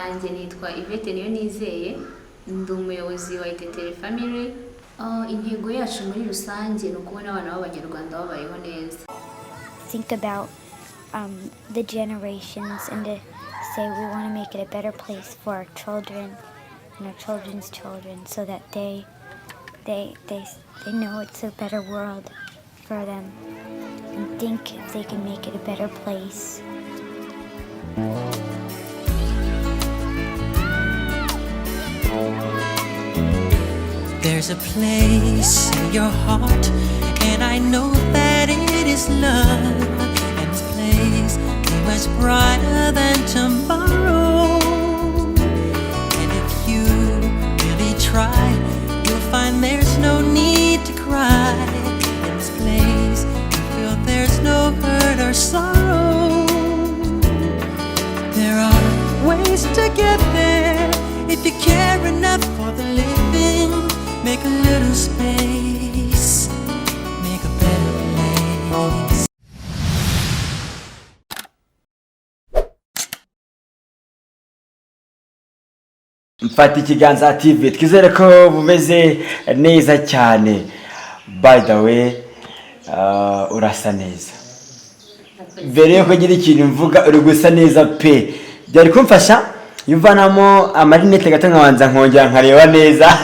Nanjye nitwa Yvette Niyonizeye ndi umuyobozi wa Itetere Family. Intego yacu muri rusange ni ukubona abana b'Abanyarwanda babayeho neza. Think about the generations and to say we want to make it a better place for our children and our children's children so that they know it's a better world for them and think if they can make it a better place. There's a place in your heart, and I know that it is love. And this place is much brighter than tomorrow. And if you really try, you'll find there's no need to cry. In this place, you feel there's no hurt or sorrow. There are ways to get there if you care enough for the living. Make a little space, make a better place. Mfata ikiganza TV twizere ko bumeze neza cyane. By the way, urasa neza. Mbere yo kugira ikintu mvuga uri gusa neza pe. Byari kumfasha yuvanamo amarinete gato nkabanza nkongera nkareba neza.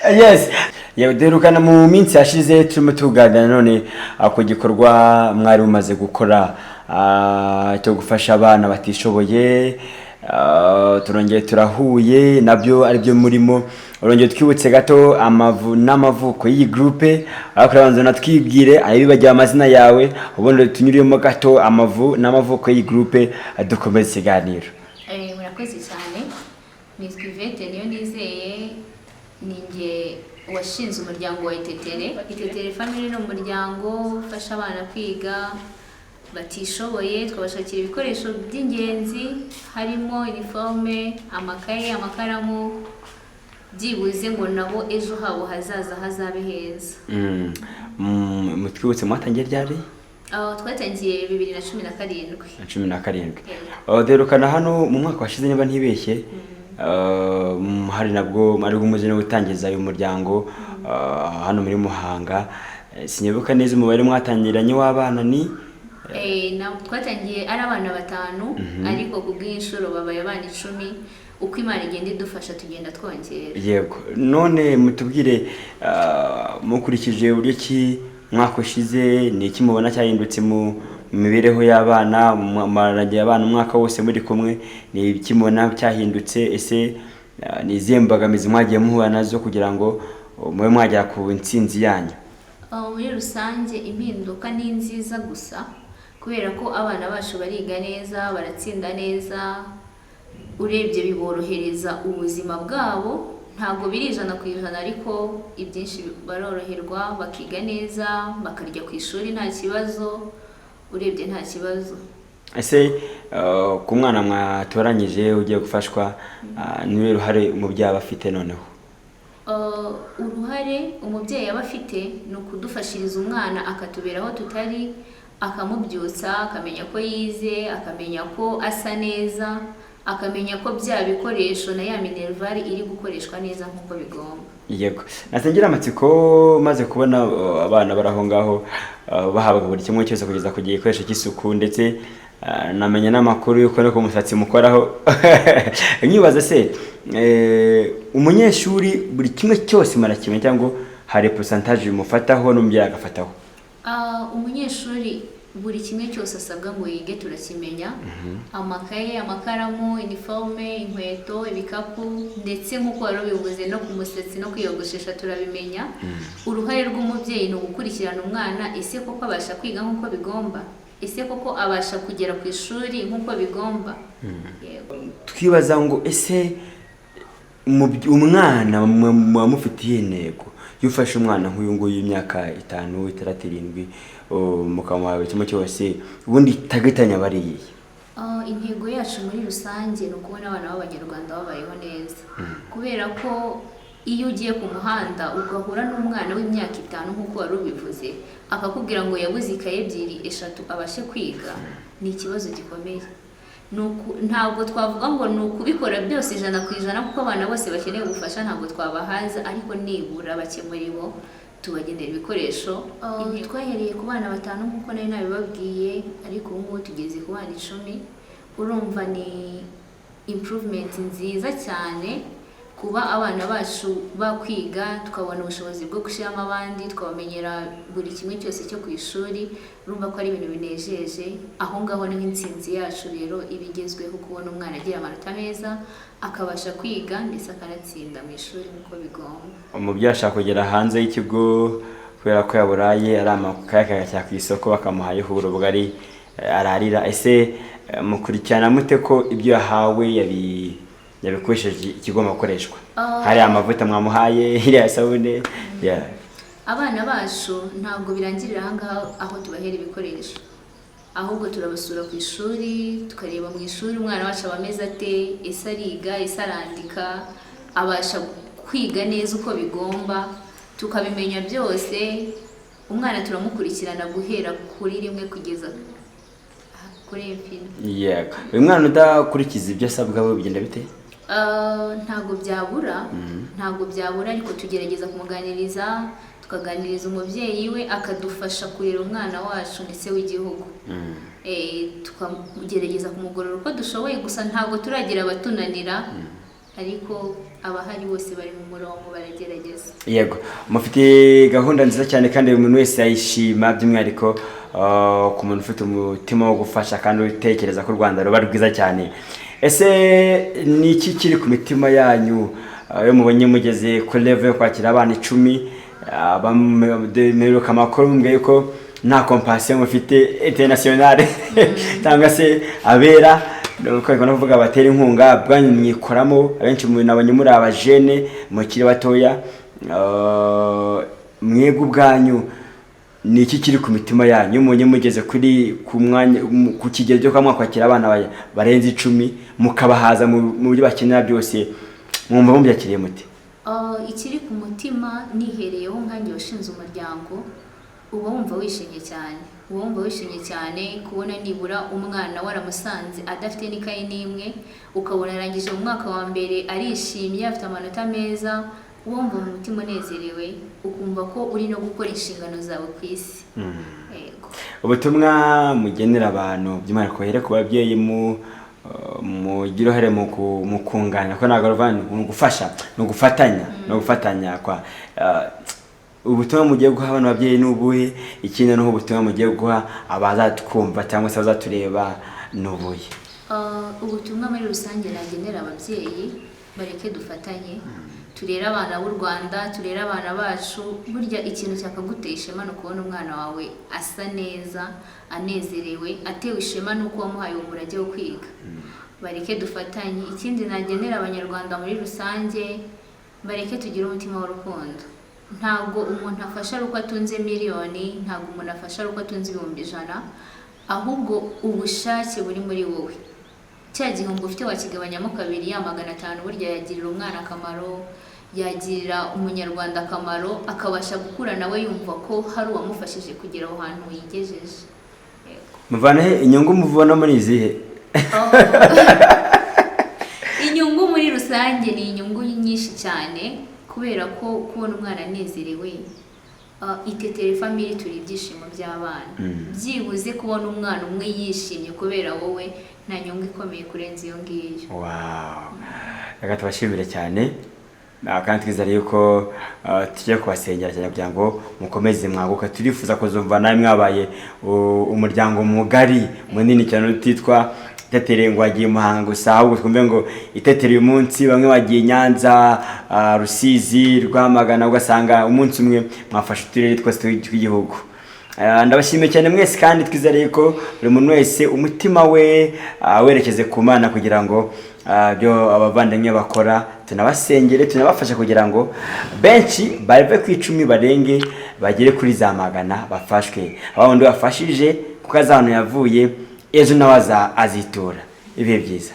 Yes, yaderukana mu minsi yashize turimo tuganira none ku gikorwa mwari umaze gukora cyo gufasha abana batishoboye. Turongeye turahuye nabyo ari byo murimo. Urongeye twibutse gato n'amavuko y'iyi groupe akurabanza natwibwire ayibagiye amazina yawe ubundi tunyuriyemo gato n'amavuko y'iyi groupe dukomeze ikiganiro. Murakoze cyane. Nitwa Yvette Niyonizeye, ninjye washinze umuryango wa Itetere Family. No umuryango ufasha abana kwiga batishoboye, twabashakira ibikoresho by'ingenzi harimo uniforme, amakaye, amakaramu, byibuze ngo nabo ejo habo hazaza hazabe heza. Mutwibutse mwatangiye ryari? Twatangiye 2017. Derukana hano mu mwaka washize niba ntibeshye. Hari nabwo ari umuze no gutangiza uyu muryango hano muri Muhanga. Sinyebuka neza umubare mwatangiranye w'abana ni twatangiye ari abana 5 ariko kubw'inshuro babaye abana 10. Uko Imana igenda idufasha tugenda twongera. Yego, none mutubwire mukurikije uburyo ki mwakoshize ni iki mubona cyahindutse mu mibereho y'abana marage abana umwaka wose muri kumwe, ni iki mubona cyahindutse? Ese ni izembagamizi mwagiye muhura nazo kugira ngo mwe mwajya ku intsinzi yanyu? Muri rusange impinduka ni nziza gusa kubera ko abana bacu bariga neza, baratsinda neza, urebye biborohereza ubuzima bwabo. Ntabwo biri 100% ariko ibyinshi baroroherwa, bakiga neza, bakarya ku ishuri nta kibazo, urebye nta kibazo. Ese ku mwana mwatoranyije ugiye gufashwa niwe ruhare umubyeyi abafite noneho? Uruhare umubyeyi abafite ni ukudufashiriza umwana akatubera aho tutari, akamubyutsa, akamenya ko yize, akamenya ko asa neza, akamenya ko bya bikoresho na ya minervari iri gukoreshwa neza nkuko bigomba. Yego, natangira amatsiko maze kubona abana baraho ngaho bahabwa buri kimwe cyose kugeza ku gikoresho cy'isuku, ndetse namenya n'amakuru yuko no kumusatsi mukoraho. Nyibaza se umunyeshuri buri kimwe cyose marakimenya cyangwa hari percentage mufataho n'umubyeyi agafataho? Umunyeshuri buri kimwe cyose asabwa ngo yige turakimenya. Amakaye, amakaramu, uniforme, inkweto, ibikapu, ndetse nkuko wari bivuze no kumusatsi no kwiyogoshesha turabimenya. Uruhare rw'umubyeyi ni ugukurikirana umwana, ese koko abasha kwiga nkuko bigomba, ese koko abasha kugera ku ishuri nkuko bigomba. Twibaza ngo ese umwana mufitiye intego yufashe umwana nk'uyu nguyu y'imyaka 5, 6, 7 mukamuha kimwe cyose ubundi tagetanya bariye? Intego yacu muri rusange ni ukubona abana b'Abanyarwanda babayeho neza. Kubera ko iyo ugiye ku muhanda ugahura n'umwana w'imyaka 5 nkuko wari ubivuze akakubwira ngo yabuze ikaye 2, 3 abashe kwiga, ni ikibazo gikomeye. Ntabwo twavuga ngo ni ukubikora byose 100% kuko abana bose bakeneye ubufasha ntabwo twabahaza, ariko nibura bake muri bo tubagenera ibikoresho. Twahereye ku bana 5 nk'uko nari nabibabwiye, ariko ubu ngubu tugeze ku bana 10. Urumva ni improvement nziza cyane kuba abana bacu bakwiga, tukabona ubushobozi bwo gushyiramo abandi, tukabamenyera buri kimwe cyose cyo ku ishuri. Urumva ko ari ibintu binejeje. Aho ngaho ni nk'intsinzi yacu rero ibigezweho, kubona umwana agira amanota meza, akabasha kwiga ndetse akanatsinda mu ishuri nk'uko bigomba. Umubyeyi ashaka kugera hanze y'ikigo kubera ko yaburaye ari amakaye akajya ku isoko bakamuhayeho ubugari ararira. Ese mukurikirana mute ko ibyo yahawe yabikoresheje ikigomba gukoreshwa? Hari amavuta mwamuhaye, iriya sabune? Abana bacu ntabwo birangirira ahangaha aho tubahera ibikoresho, ahubwo turabasura ku ishuri, tukareba mu ishuri umwana wacu aba ameze ate, ese ariga, ese arandika, abasha kwiga neza uko bigomba, tukabimenya byose. Umwana turamukurikirana guhera kuri 1 kugeza kuri infinite. Yego. Uyu mwana udakurikiza ibyo asabwa we bigenda bite? Ntabwo byabura ariko tugerageza kumuganiriza, tukaganiriza umubyeyi we akadufasha kurera umwana wacu ndetse w'igihugu. Tukagerageza kumugorora uko dushoboye, gusa ntabwo turagira abatunanira, ariko abahari bose bari mu murongo baragerageza. Yego, mufite gahunda nziza cyane kandi buri muntu wese yayishima, by'umwihariko ku muntu ufite umutima wo gufasha kandi utekereza ko u Rwanda ruba rwiza cyane. Ese ni iki kiri ku mitima yanyu iyo mubonye mugeze ku level yo kwakira abana 10? Bameruka amakuru mbwe yuko nta compassion mufite internationale cyangwa se abera nuko ikona kuvuga batera inkunga bwanyu mwikoramo. Abenshi mu nabanye muri abajene mukiri batoya, mwebwe ubwanyu ni iki kiri ku mitima yanyu mubonye mugeze kuri ku mwanya ku kigero cyo kwamwa kwakira abana barenze 10 mukabahaza mu buryo bakenera byose, mwumva mubyakiriye muti? Ikiri ku mutima nihereyeho nkanjye washinze umuryango, uba wumva wishimye cyane, kubona nibura umwana waramusanze adafite n'ikayi n'imwe, ukabona arangije mu mwaka wa mbere arishimye afite amanota meza, wumva mu mutima unezerewe, ukumva ko uri no gukora inshingano zawe ku isi. Yego. Ubutumwa mugenera abantu by'umwihariko here ku babyeyi mugira uruhare mu kungana ko ntabwo ni gufasha, ni gufatanya kwa ubutumwa mugiye guha abantu babyeyi n'ubuhe? Ikindi no ubutumwa mugiye guha abazatwumva cyangwa se abazatureba n'ubuhe? Ubutumwa muri rusange nagenera ababyeyi, bareke dufatanye, turere abana b'u Rwanda, turere abana bacu. Burya ikintu cyakaguteye ishema no kubona umwana wawe asa neza, anezerewe, atewe ishema nuko wamuhaye umurage wo kwiga. Bareke dufatanye. Ikindi nagenera abanyarwanda muri rusange, bareke tugire umutima w'urukundo. Ntabwo umuntu afasha ari uko atunze miliyoni, ntabwo umuntu afasha ari uko atunze 100,000, ahubwo ubushake buri muri wowe. Cya gihombo ufite wakigabanyamo 2, ya 500 burya yagirira umwana akamaro, yagirira umunyarwanda akamaro, akabasha gukura nawe yumva ko hari uwamufashije kugera aho hantu yigejeje. Muvana he inyungu muvona muri izihe? Inyungu muri rusange ni inyungu nyinshi cyane, kubera ko kubona umwana anezerewe, Itetere family turi ibyishimo by'abana. Byibuze kubona umwana umwe yishimye kubera wowe nta nyungu ikomeye kurenza iyo ngiyo. Wow. Reka tubashimire cyane. Kandi twizere yuko tujye kubasengera cyane kugira ngo mukomeze mwaguka. Turifuza kuzumva nawe mwabaye umuryango mugari munini cyane utitwa Itetere ngo wagiye Muhanga gusa, ahubwo twumve ngo Itetere uyu munsi bamwe bagiye Nyanza, Rusizi, Rwamagana, ugasanga umunsi umwe mwafashe uturere twose tw'igihugu. Ndabashimiye cyane mwese kandi twizere yuko buri muntu wese umutima we werekeze ku Mana kugira ngo byo abavandimwe bakora tunabasengere, tunabafasha kugira ngo benshi bave ku 10 barenge bagere kuri za magana bafashwe. Abandi bafashije kuko azano yavuye ejo nawaza azitura. Ibihe byiza.